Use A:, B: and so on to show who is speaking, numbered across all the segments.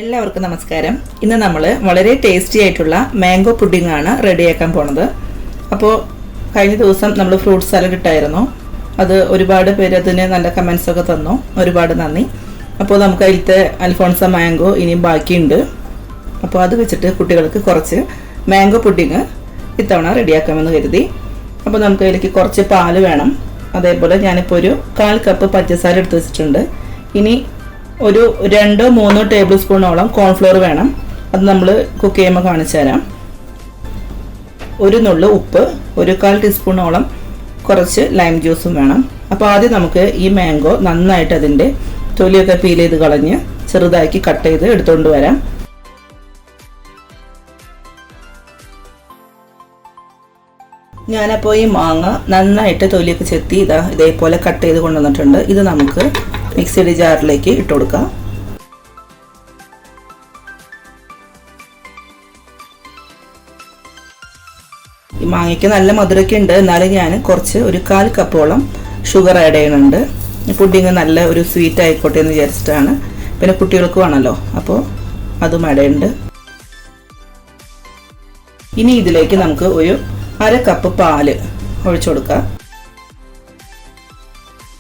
A: എല്ലാവർക്കും നമസ്കാരം. ഇന്ന് നമ്മൾ വളരെ ടേസ്റ്റി ആയിട്ടുള്ള മാംഗോ പുഡിംഗ് ആണ് റെഡിയാക്കാൻ പോണത്. അപ്പോൾ കഴിഞ്ഞ ദിവസം നമ്മൾ ഫ്രൂട്ട് സാലഡ് ഇട്ടായിരുന്നു. അത് ഒരുപാട് പേര് അതിന് നല്ല കമൻസ് ഒക്കെ തന്നു. ഒരുപാട് നന്ദി. അപ്പോൾ നമുക്ക് അതിലത്തെ അൽഫോൺസ മാംഗോ ഇനിയും ബാക്കിയുണ്ട്. അപ്പോൾ അത് വെച്ചിട്ട് കുട്ടികൾക്ക് കുറച്ച് മാംഗോ പുഡിംഗ് ഇത്തവണ റെഡിയാക്കാമെന്ന് കരുതി. അപ്പോൾ നമുക്ക് അതിലേക്ക് കുറച്ച് പാല് വേണം. അതേപോലെ ഞാനിപ്പോൾ ഒരു 1/4 കപ്പ് പഞ്ചസാര എടുത്ത് വെച്ചിട്ടുണ്ട്. ഇനി ഒരു 2-3 ടേബിൾ സ്പൂണോളം കോൺഫ്ലോർ വേണം. അത് നമ്മൾ കുക്ക് ചെയ്യുമ്പോൾ കാണിച്ചു തരാം. ഒരു നുള്ളു ഉപ്പ്, ഒരു 1/4 ടീസ്പൂണോളം കുറച്ച് ലൈം ജ്യൂസും വേണം. അപ്പോൾ ആദ്യം നമുക്ക് ഈ മാംഗോ നന്നായിട്ട് അതിൻ്റെ തൊലിയൊക്കെ പീൽ ചെയ്ത് കളഞ്ഞ് ചെറുതാക്കി കട്ട് ചെയ്ത് എടുത്തുകൊണ്ട് വരാം. ഞാനപ്പോൾ ഈ മാങ്ങ നന്നായിട്ട് തൊലിയൊക്കെ ചെത്തി ഇതേപോലെ കട്ട് ചെയ്ത് കൊണ്ടുവന്നിട്ടുണ്ട്. ഇത് നമുക്ക് മിക്സിയുടെ ജാറിലേക്ക് ഇട്ട് കൊടുക്കാം. ഈ മാങ്ങയ്ക്ക് നല്ല മധുരമൊക്കെ ഉണ്ട്. എന്നാലും ഞാൻ കുറച്ച് ഒരു 1/4 കപ്പോളം ഷുഗർ ആഡ് ചെയ്യുന്നുണ്ട്. പുഡിങ് നല്ല ഒരു സ്വീറ്റ് ആയിക്കോട്ടെ എന്ന് വിചാരിച്ചിട്ടാണ്. പിന്നെ കുട്ടികൾക്ക് വേണമല്ലോ, അപ്പോൾ അതും ആഡ് ചെയ്യുന്നുണ്ട്. ഇനി ഇതിലേക്ക് നമുക്ക് ഒരു 1/2 കപ്പ് പാല് ഒഴിച്ചു കൊടുക്കാം.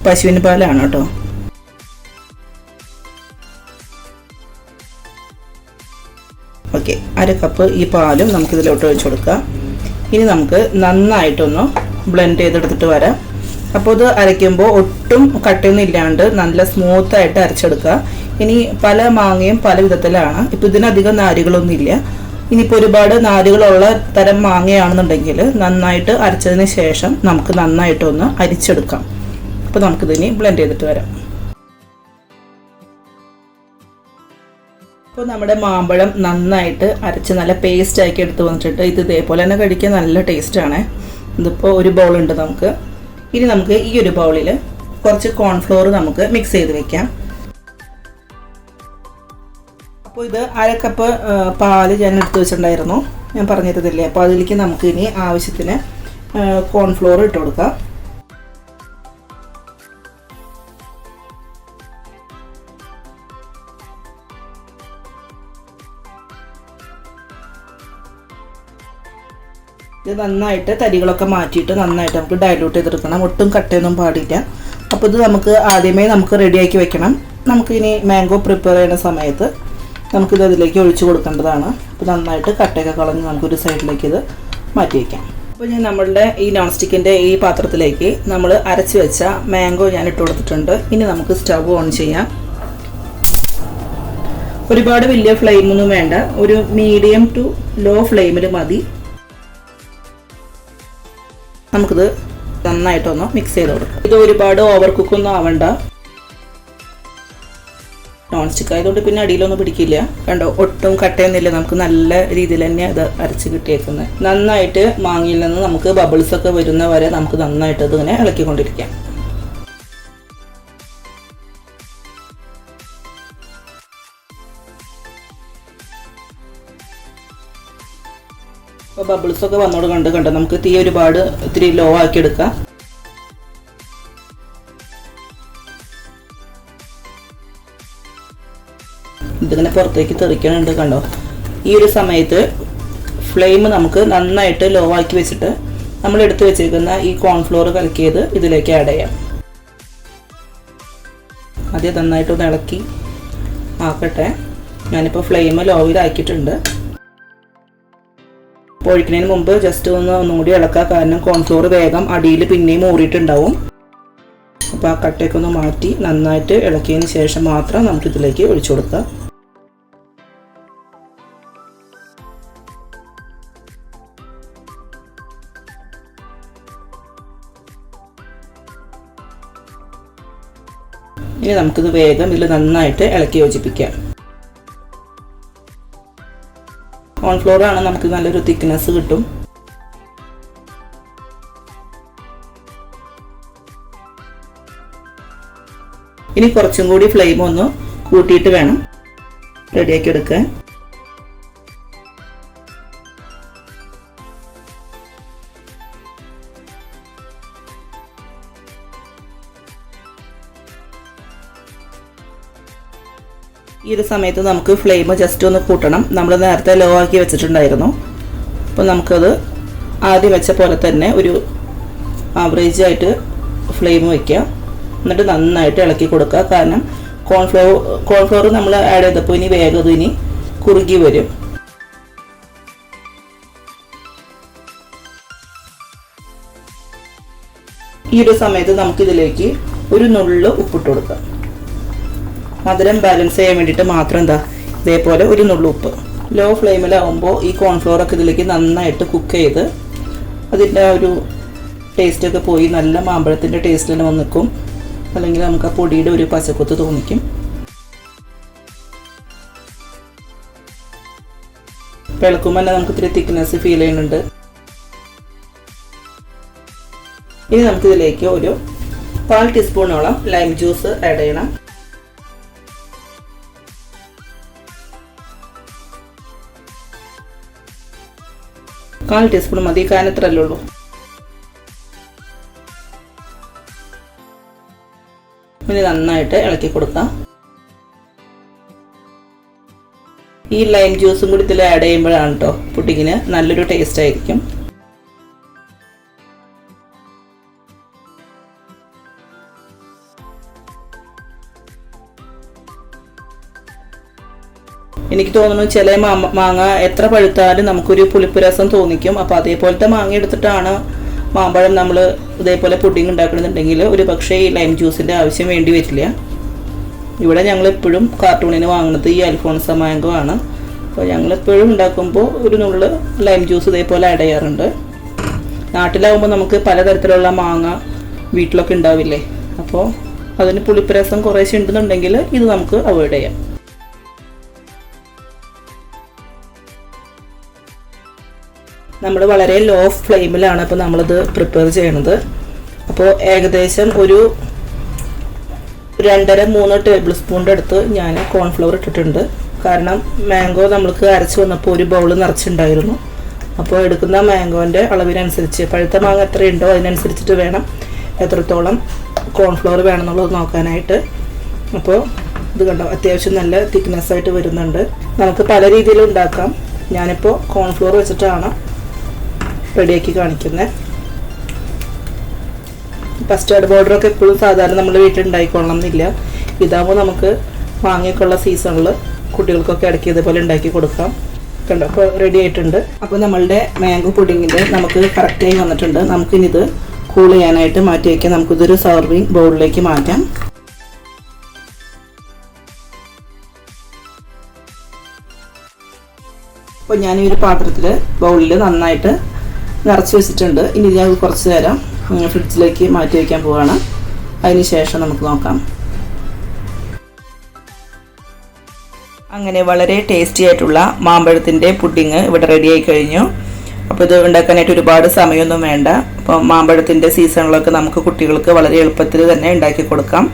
A: പശുവിന് പാലാണ് കേട്ടോ. ഓക്കെ, 1/2 കപ്പ് ഈ പാലും നമുക്ക് ഇതിലോട്ട് ഒഴിച്ചു കൊടുക്കാം. ഇനി നമുക്ക് നന്നായിട്ടൊന്ന് ബ്ലെൻഡ് ചെയ്തെടുത്തിട്ട് വരാം. അപ്പോൾ ഇത് അരയ്ക്കുമ്പോൾ ഒട്ടും കട്ടയൊന്നും ഇല്ലാണ്ട് നല്ല സ്മൂത്തായിട്ട് അരച്ചെടുക്കുക. ഇനി പല മാങ്ങയും പല വിധത്തിലാണ്. ഇപ്പോൾ ഇതിനധികം നാരുകളൊന്നും ഇല്ല. ഇനിയിപ്പോൾ ഒരുപാട് നാരുകളുള്ള തരം മാങ്ങയാണെന്നുണ്ടെങ്കിൽ നന്നായിട്ട് അരച്ചതിന് ശേഷം നമുക്ക് നന്നായിട്ടൊന്ന് അരിച്ചെടുക്കാം. അപ്പോൾ നമുക്കിതിനി ബ്ലെൻഡ് ചെയ്തിട്ട് വരാം. അപ്പോൾ നമ്മുടെ മാമ്പഴം നന്നായിട്ട് അരച്ച് നല്ല പേസ്റ്റ് ആക്കി എടുത്ത് വന്നിട്ടുണ്ട്. ഇത് ഇതേപോലെ തന്നെ കഴിക്കാൻ നല്ല ടേസ്റ്റാണ്. ഇതിപ്പോൾ ഒരു ബൗളുണ്ട് നമുക്ക്. ഇനി നമുക്ക് ഈ ഒരു ബൗളിൽ കുറച്ച് കോൺഫ്ലോർ നമുക്ക് മിക്സ് ചെയ്ത് വെക്കാം. അപ്പോൾ ഇത് 1/2 കപ്പ് പാല് ഞാൻ എടുത്ത് വെച്ചിട്ടുണ്ടായിരുന്നു, ഞാൻ പറഞ്ഞിരുന്നില്ലേ. അപ്പോൾ അതിലേക്ക് നമുക്ക് ഇനി ആവശ്യത്തിന് കോൺഫ്ലോർ ഇട്ട് കൊടുക്കാം. ഇത് നന്നായിട്ട് തരികളൊക്കെ മാറ്റിയിട്ട് നന്നായിട്ട് നമുക്ക് ഡൈലൂട്ട് ചെയ്തെടുക്കണം. ഒട്ടും കട്ടയൊന്നും പാടില്ല. അപ്പോൾ ഇത് നമുക്ക് ആദ്യമേ നമുക്ക് റെഡിയാക്കി വെക്കണം. നമുക്കിനി മാംഗോ പ്രിപ്പയർ ചെയ്യുന്ന സമയത്ത് നമുക്കിത് അതിലേക്ക് ഒഴിച്ചു കൊടുക്കേണ്ടതാണ്. അപ്പോൾ നന്നായിട്ട് കട്ടയൊക്കെ കളഞ്ഞ് നമുക്കൊരു സൈഡിലേക്ക് ഇത് മാറ്റി വയ്ക്കാം. അപ്പോൾ ഞാൻ നമ്മളുടെ ഈ നോൺ സ്റ്റിക്കിൻ്റെ ഈ പാത്രത്തിലേക്ക് നമ്മൾ അരച്ച് വെച്ച മാംഗോ ഞാൻ ഇട്ട് കൊടുത്തിട്ടുണ്ട്. ഇനി നമുക്ക് സ്റ്റവ് ഓൺ ചെയ്യാം. ഒരുപാട് വലിയ ഫ്ലെയിമൊന്നും വേണ്ട, ഒരു മീഡിയം ടു ലോ ഫ്ലെയിമിൽ മതി. നമുക്കിത് നന്നായിട്ടൊന്ന് മിക്സ് ചെയ്ത് കൊടുക്കാം. ഇത് ഒരുപാട് ഓവർ കുക്കൊന്നും ആവണ്ട. നോൺ സ്റ്റിക്ക് ആയതുകൊണ്ട് പിന്നെ അടിയിലൊന്നും പിടിക്കില്ല. കണ്ടോ, ഒട്ടും കട്ടയൊന്നുമില്ല. നമുക്ക് നല്ല രീതിയിൽ തന്നെ അത് അരച്ച് കിട്ടിയേക്കുന്നത്. നന്നായിട്ട് മാങ്ങയിൽ നിന്ന് നമുക്ക് ബബിൾസ് ഒക്കെ വരുന്ന വരെ നമുക്ക് നന്നായിട്ട് ഇതിങ്ങനെ ഇളക്കിക്കൊണ്ടിരിക്കാം. അപ്പോൾ ബബിൾസ് ഒക്കെ വന്നോട് കണ്ടോ നമുക്ക് തീ ഒരുപാട് ഇത്തിരി ലോ ആക്കി എടുക്കാം. ഇതിങ്ങനെ പുറത്തേക്ക് തെറിക്കണുണ്ട് കണ്ടോ. ഈ ഒരു സമയത്ത് ഫ്ലെയിം നമുക്ക് നന്നായിട്ട് ലോ ആക്കി വെച്ചിട്ട് നമ്മൾ എടുത്ത് വെച്ചിരിക്കുന്ന ഈ കോൺഫ്ലോർ കലക്കിയത് ഇതിലേക്ക് ആഡ് ചെയ്യാം. ആദ്യം നന്നായിട്ടൊന്ന് ഇളക്കി ആക്കട്ടെ. ഞാനിപ്പോൾ ഫ്ലെയിം ലോയിലാക്കിയിട്ടുണ്ട്. ഒഴിക്കുന്നതിന് മുമ്പ് ജസ്റ്റ് ഒന്നുകൂടി ഇളക്കുക. കാരണം കോൺഫ്ലോർ വേഗം അടിയിൽ പിന്നെയും ഊറിയിട്ടുണ്ടാവും. അപ്പോൾ ആ കട്ടയൊക്കെ ഒന്ന് മാറ്റി നന്നായിട്ട് ഇളക്കിയതിന് ശേഷം മാത്രം നമുക്കിതിലേക്ക് ഒഴിച്ചു കൊടുക്കാം. ഇനി നമുക്കിത് വേഗം ഇതിൽ നന്നായിട്ട് ഇളക്കി യോജിപ്പിക്കാം. കോൺഫ്ലോർ ആണ് നമുക്ക് നല്ലൊരു തിക്നെസ് കിട്ടും. ഇനി കുറച്ചും കൂടി ഫ്ലെയിം ഒന്ന് കൂട്ടിയിട്ട് വേണം റെഡിയാക്കി എടുക്കാൻ. ഈ ഒരു സമയത്ത് നമുക്ക് ഫ്ലെയിം ജസ്റ്റ് ഒന്ന് കൂട്ടണം. നമ്മൾ നേരത്തെ ലോ ആക്കി വെച്ചിട്ടുണ്ടായിരുന്നു. അപ്പോൾ നമുക്കത് ആദ്യം വെച്ച പോലെ തന്നെ ഒരു ആവറേജ് ആയിട്ട് ഫ്ലെയിം വയ്ക്കുക. എന്നിട്ട് നന്നായിട്ട് ഇളക്കി കൊടുക്കുക. കാരണം കോൺഫ്ലവർ നമ്മൾ ആഡ് ചെയ്തപ്പോൾ ഇനി വേഗം അത് ഇനി കുറുകി വരും. ഈ ഒരു സമയത്ത് നമുക്കിതിലേക്ക് ഒരു നുള്ളു ഉപ്പിട്ട് കൊടുക്കാം. മധുരം ബാലൻസ് ചെയ്യാൻ വേണ്ടിയിട്ട് മാത്രം ഇതേപോലെ ഒരു നുള്ളു ഉപ്പ്. ലോ ഫ്ലെയിമിലാവുമ്പോൾ ഈ കോൺഫ്ലവറൊക്കെ ഇതിലേക്ക് നന്നായിട്ട് കുക്ക് ചെയ്ത് അതിൻ്റെ ഒരു ടേസ്റ്റൊക്കെ പോയി നല്ല മാമ്പഴത്തിൻ്റെ ടേസ്റ്റ് തന്നെ വന്ന് നിൽക്കും. അല്ലെങ്കിൽ നമുക്ക് ആ പൊടിയുടെ ഒരു പച്ചക്കുത്ത് തോന്നിക്കും. ഇളക്കുമ്പോൾ തന്നെ നമുക്ക് ഇത്തിരി തിക്നെസ് ഫീൽ ചെയ്യുന്നുണ്ട്. ഇനി നമുക്കിതിലേക്ക് ഒരു 1/4 ടീസ്പൂണോളം ലൈം ജ്യൂസ് ആഡ് ചെയ്യണം. കാൽ ടീസ്പൂൺ മതി, കാരണം ഇത്രയല്ലേ ഉള്ളൂ. ഇനി നന്നായിട്ട് ഇളക്കി കൊടുക്കാം. ഈ ലൈം ജ്യൂസും കൂടി ഇതിൽ ആഡ് ചെയ്യുമ്പോഴാണ് കേട്ടോ പുഡിങ്ങിന് നല്ലൊരു ടേസ്റ്റ് ആയിരിക്കും. എനിക്ക് തോന്നുന്നു ചില മാങ്ങ എത്ര പഴുത്താലും നമുക്കൊരു പുളിപ്പ് രസം തോന്നിക്കും. അപ്പോൾ അതേപോലത്തെ മാങ്ങ എടുത്തിട്ടാണ് മാമ്പഴം നമ്മൾ ഇതേപോലെ പുഡിങ് ഉണ്ടാക്കണമെന്നുണ്ടെങ്കിൽ ഒരു പക്ഷേ ഈ ലൈം ജ്യൂസിൻ്റെ ആവശ്യം വേണ്ടി വരില്ല. ഇവിടെ ഞങ്ങളെപ്പോഴും കാർട്ടൂണിന് വാങ്ങുന്നത് ഈ അൽഫോൺസ മാംഗോ ആണ്. അപ്പോൾ ഞങ്ങളെപ്പോഴും ഉണ്ടാക്കുമ്പോൾ ഒരു നുള്ള് ലൈം ജ്യൂസ് ഇതേപോലെ ആഡ് ചെയ്യാറുണ്ട്. നാട്ടിലാവുമ്പോൾ നമുക്ക് പലതരത്തിലുള്ള മാങ്ങ വീട്ടിലൊക്കെ ഉണ്ടാവില്ലേ. അപ്പോൾ അതിന് പുളിപ്പ് രസം കുറേശ്ശെ ഉണ്ടെന്നുണ്ടെങ്കിൽ ഇത് നമുക്ക് അവോയ്ഡ് ചെയ്യാം. നമ്മൾ വളരെ ലോ ഫ്ലെയിമിലാണ് ഇപ്പോൾ നമ്മളിത് പ്രിപ്പയർ ചെയ്യണത്. അപ്പോൾ ഏകദേശം ഒരു 2-3 ടേബിൾ സ്പൂണിൻ്റെ അടുത്ത് ഞാൻ കോൺഫ്ലവർ ഇട്ടിട്ടുണ്ട്. കാരണം മാംഗോ നമ്മൾക്ക് അരച്ച് വന്നപ്പോൾ ഒരു ബൗൾ നിറച്ചിട്ടുണ്ടായിരുന്നു. അപ്പോൾ എടുക്കുന്ന മാംഗോൻ്റെ അളവിനനുസരിച്ച് പഴുത്ത മാങ്ങ എത്രയുണ്ടോ അതിനനുസരിച്ചിട്ട് വേണം എത്രത്തോളം കോൺഫ്ലവർ വേണമെന്നുള്ളത് നോക്കാനായിട്ട്. അപ്പോൾ ഇത് കണ്ടോ, അത്യാവശ്യം നല്ല തിക്നെസ്സായിട്ട് വരുന്നുണ്ട്. നമുക്ക് പല രീതിയിലും ഉണ്ടാക്കാം. ഞാനിപ്പോൾ കോൺഫ്ലവർ വെച്ചിട്ടാണ് റെഡിയാക്കി കാണിക്കുന്നത്. കസ്റ്റാർഡ് പൗഡറൊക്കെ എപ്പോഴും സാധാരണ നമ്മൾ വീട്ടിലുണ്ടായിക്കൊള്ളണം എന്നില്ല. ഇതാകുമ്പോൾ നമുക്ക് മാങ്ങയൊക്കെയുള്ള സീസണിൽ കുട്ടികൾക്കൊക്കെ ഇടയ്ക്ക് ഇതേപോലെ ഉണ്ടാക്കി കൊടുക്കാം. കണ്ടോ, അപ്പോൾ റെഡി ആയിട്ടുണ്ട്. അപ്പോൾ നമ്മളുടെ മാംഗോ പുഡിങ്ങിൻ്റെ നമുക്ക് കറക്റ്റായി വന്നിട്ടുണ്ട്. നമുക്കിനി ഇത് കൂൾ ചെയ്യാനായിട്ട് മാറ്റി വയ്ക്കാം. നമുക്കിതൊരു സർവിങ് ബൗളിലേക്ക് മാറ്റാം. അപ്പോൾ ഞാൻ ഈ ഒരു പാത്രത്തിൽ ബൗളിൽ നന്നായിട്ട് നിറച്ച് വെച്ചിട്ടുണ്ട്. ഇനി ഞാൻ കുറച്ച് നേരം ഫ്രിഡ്ജിലേക്ക് മാറ്റി വയ്ക്കാൻ പോവുകയാണ്. അതിന് ശേഷം നമുക്ക് നോക്കാം. അങ്ങനെ വളരെ ടേസ്റ്റി ആയിട്ടുള്ള മാമ്പഴത്തിൻ്റെ പുഡിങ് ഇവിടെ റെഡിയായി കഴിഞ്ഞു. അപ്പോൾ ഇത് ഉണ്ടാക്കാനായിട്ട് ഒരുപാട് സമയമൊന്നും വേണ്ട. അപ്പോൾ മാമ്പഴത്തിൻ്റെ സീസണിലൊക്കെ നമുക്ക് കുട്ടികൾക്ക് വളരെ എളുപ്പത്തിൽ തന്നെ ഉണ്ടാക്കി കൊടുക്കാം.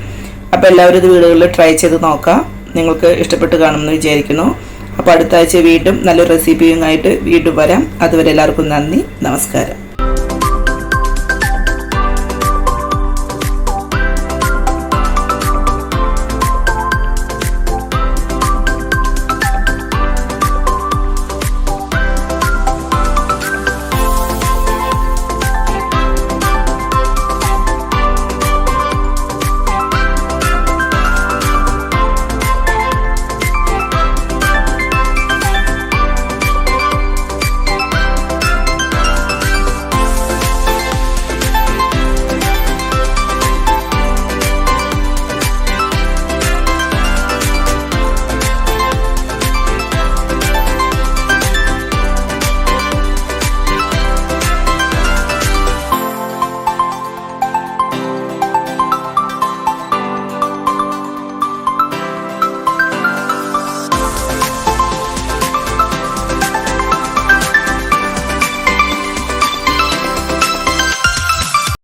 A: അപ്പോൾ എല്ലാവരും ഇത് വീടുകളിൽ ട്രൈ ചെയ്ത് നോക്കാം. നിങ്ങൾക്ക് ഇഷ്ടപ്പെട്ട് കാണുമെന്ന് വിചാരിക്കുന്നു. അപ്പോൾ അടുത്ത ആഴ്ച വീണ്ടും നല്ലൊരു റെസിപ്പിയുമായിട്ട് വീണ്ടും വരാം. അതുവരെ എല്ലാവർക്കും നന്ദി, നമസ്കാരം.